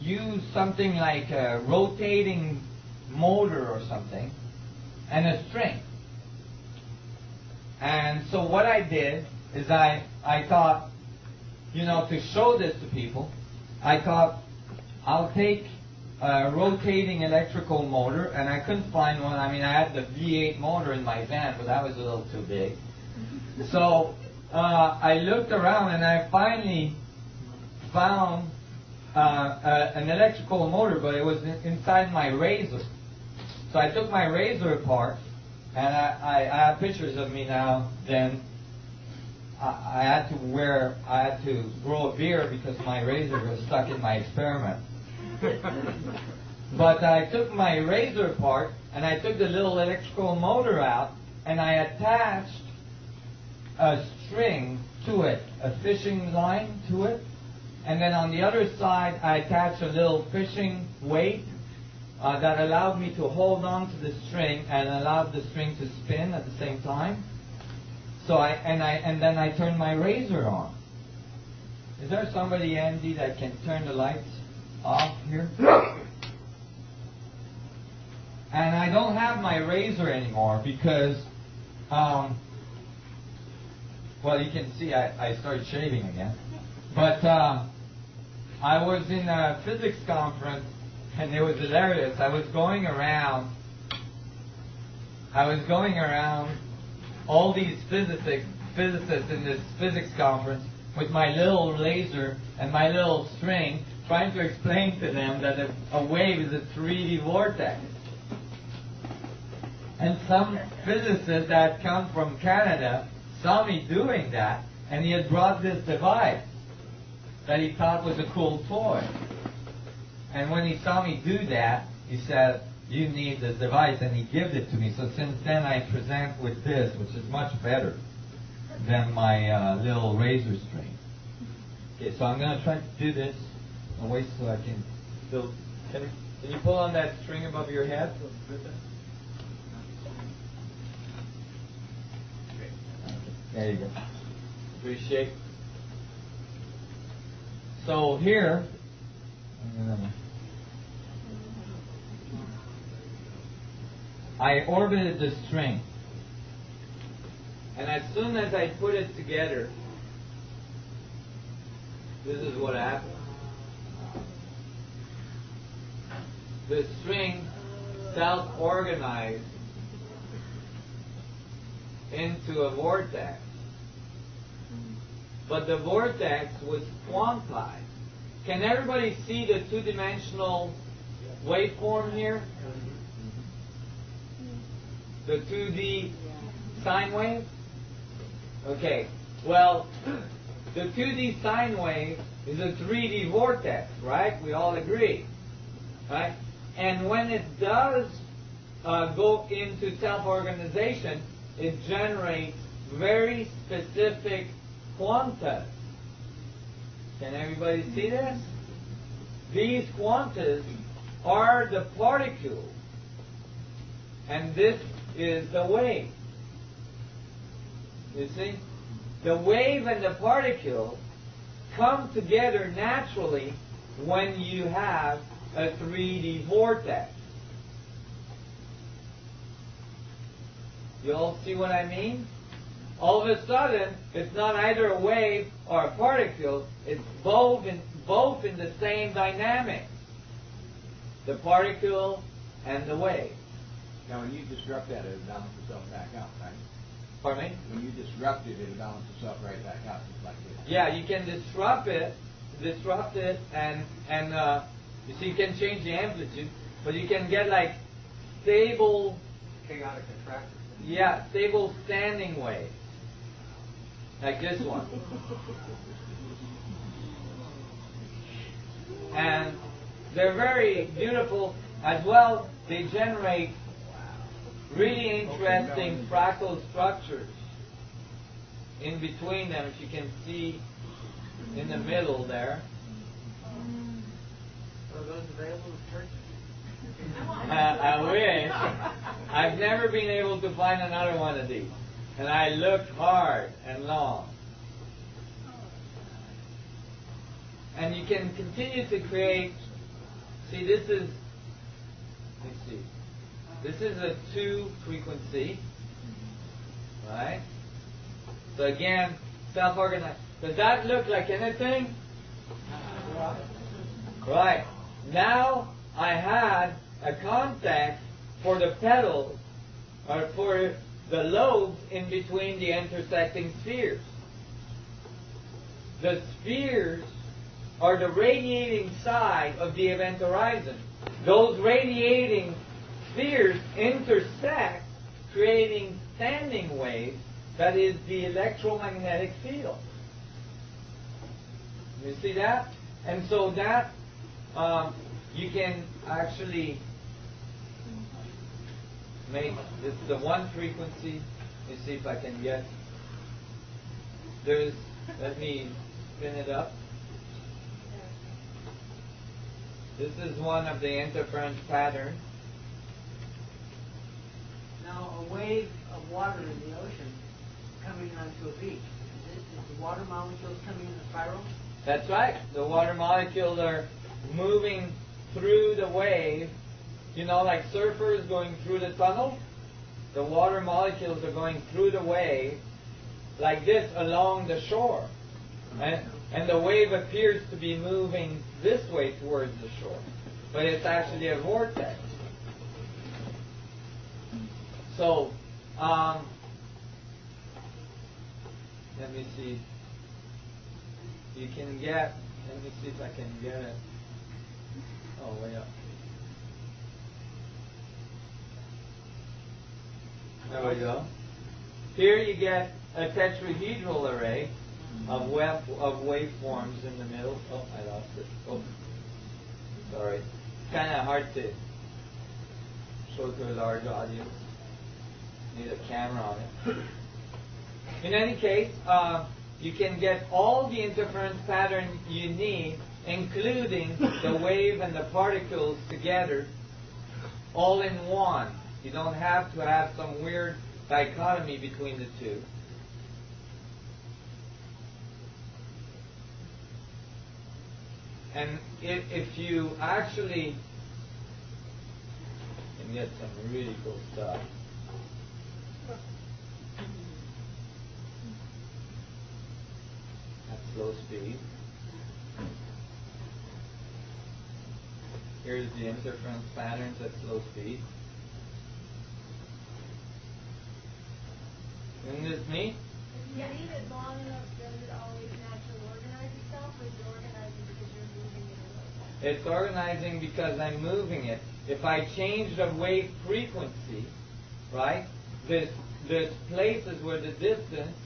use something like a rotating motor or something and a string. And so what I did is I thought, you know, to show this to people, I thought I'll take a rotating electrical motor, and I couldn't find one. I mean, I had the V8 motor in my van, but that was a little too big. So I looked around, and I finally found an electrical motor, but it was inside my razor. So I took my razor apart, and I have pictures of me now. Then I had to grow a beard because my razor was stuck in my experiment. But I took my razor apart, and I took the little electrical motor out, and I attached a string to it, a fishing line to it, and then on the other side I attached a little fishing weight that allowed me to hold on to the string and allowed the string to spin at the same time. So and then I turned my razor on. Is there somebody, Andy, that can turn the lights off here? And I don't have my razor anymore because, well, you can see I started shaving again. But I was in a physics conference, and it was hilarious. I was going around all these physicists in this physics conference with my little laser and my little string, trying to explain to them that a wave is a 3D vortex. And some physicist that come from Canada saw me doing that, and he had brought this device that he thought was a cool toy. And when he saw me do that, he said, "You need this device," and he gave it to me. So since then I present with this, which is much better than my little razor string. Okay, so I'm going to try to do this. I'll wait so I can still... Can you pull on that string above your head? There you go. Appreciate. So here, I orbited the string, and as soon as I put it together, this is what happened. The string self-organized into a vortex, but the vortex was quantized. Can everybody see the two-dimensional waveform here? The 2D sine wave? Okay, well, the 2D sine wave is a 3D vortex, right? We all agree, right? And when it does go into self-organization, it generates very specific quantas. Can everybody see this? These quantas are the particles, and this is the wave. You see? The wave and the particle come together naturally when you have a 3D vortex. You all see what I mean? All of a sudden, it's not either a wave or a particle, it's both in the same dynamic. The particle and the wave. Now, when you disrupt that, it'll balance itself back out, right? Pardon me? When you disrupt it, it'll balance itself right back out, just like this. Yeah, you can disrupt it, and you see, you can change the amplitude, but you can get like stable, Chaotic contraction. yeah, stable standing waves, like this one. And they're very beautiful as well. They generate really interesting fractal structures in between them, as you can see in the middle there. Are those available in church? I wish. I've never been able to find another one of these. And I looked hard and long. And you can continue to create see, this is, let's see, this is a 2 frequency, right? So again, self-organized. Does that look like anything? Right. Now I had a contact for the petals, or for the lobes in between the intersecting spheres. The spheres are the radiating side of the event horizon. Those radiating spheres intersect, creating standing waves, that is the electromagnetic field. You see that? And so that you can actually make this the 1 frequency. Let me see if I can get. Let me spin it up. This is one of the interference patterns. Now, a wave of water in the ocean coming onto a beach, is the water molecules coming in a spiral? That's right. The water molecules are moving through the wave. You know, like surfers going through the tunnel? The water molecules are going through the wave like this along the shore. And the wave appears to be moving this way towards the shore. But it's actually a vortex. So, let me see. You can get, let me see if I can get it. Oh, way up. There we go. Here you get a tetrahedral array of waveforms in the middle. Oh, I lost it. Oh, sorry. It's kind of hard to show to a large audience. Need a camera on it. In any case, you can get all the interference pattern you need, including the wave and the particles together, all in one. You don't have to have some weird dichotomy between the two. And if you actually can get some really cool stuff. At slow speed. Here's the interference patterns at slow speed. Isn't this neat? If you leave it long enough, does it always naturally organize itself, or is it organizing because you're moving it away? It's organizing because I'm moving it. If I change the wave frequency, right, there's places where the distance,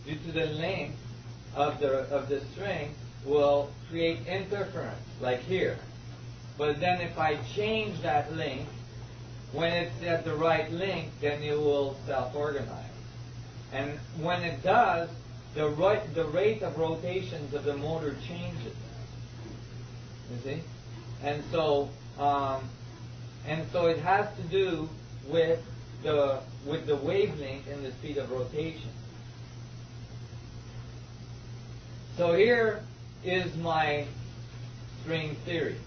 due to the length of the string, will create interference, like here. But then if I change that length, when it's at the right length, then it will self-organize. And when it does, the rate of rotations of the motor changes. You see? And so it has to do with the wavelength and the speed of rotation. So here is my string theory.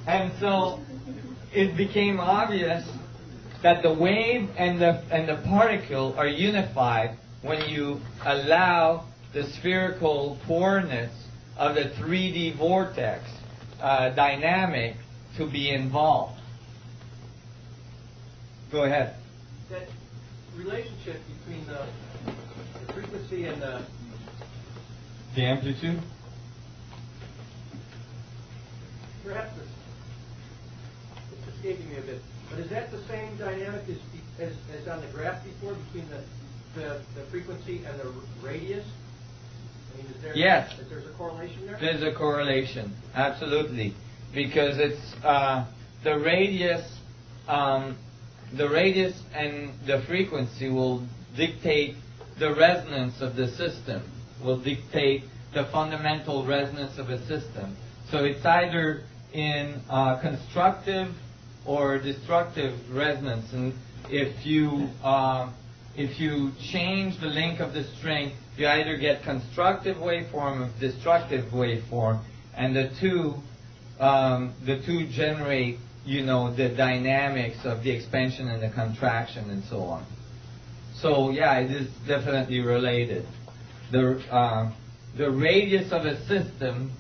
And so it became obvious that the wave and the particle are unified when you allow the spherical coordinates of the 3D vortex dynamic to be involved. Go ahead. That relationship between the frequency and the amplitude? perhaps it's escaping me a bit, but is that the same dynamic as on the graph before between the frequency and the radius? I mean, Yes. There's a correlation there? There's a correlation, absolutely, because it's the radius and the frequency will dictate the resonance of the system, will dictate the fundamental resonance of a system. So it's either in constructive or destructive resonance, and if you if you change the length of the string, you either get constructive waveform or destructive waveform, and the two generate, the dynamics of the expansion and the contraction and so on. So yeah, it is definitely related. The radius of a system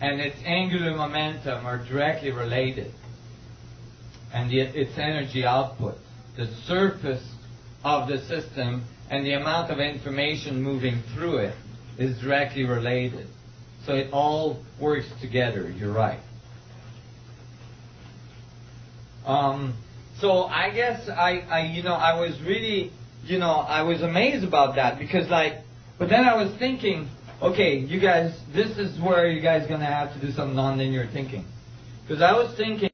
and its angular momentum are directly related, and its energy output. The surface of the system and the amount of information moving through it is directly related. So it all works together, you're right. So I guess I was really, I was amazed about that, because but then I was thinking, okay, you guys, this is where you guys are going to have to do some nonlinear thinking. Because I was thinking,